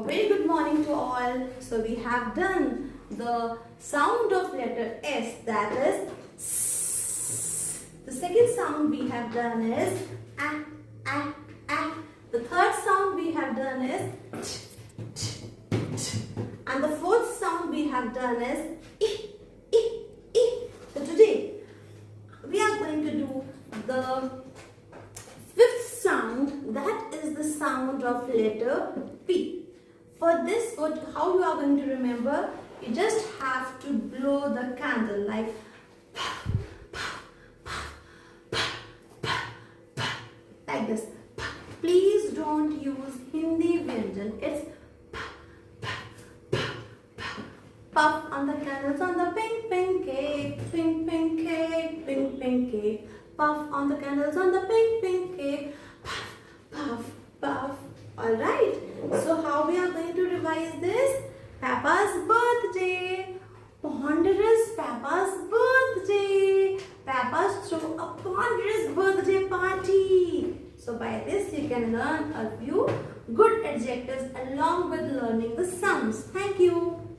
A very good morning to all. So we have done the sound of letter S, that is S. The second sound we have done is A, A, A. The third sound we have done is T, T, T. And the fourth sound we have done is I, I, I. So today we are going to do the fifth sound, that is the sound of letter P. For this, how you are going to remember? You just have to blow the candle like puff, puff, puff, puff, puff, puff, like this. Please don't use Hindi Vyanjan. It's puff, puff, puff, puff. Puff on the candles on the pink, pink cake, pink, pink cake, pink, pink cake. Puff on the candles on the pink, pink cake. Puff, puff, puff. Alright, so how we are going to revise this? Papa's birthday. Ponderous Papa's birthday. Papa's threw a ponderous birthday party. So by this you can learn a few good adjectives along with learning the sounds. Thank you.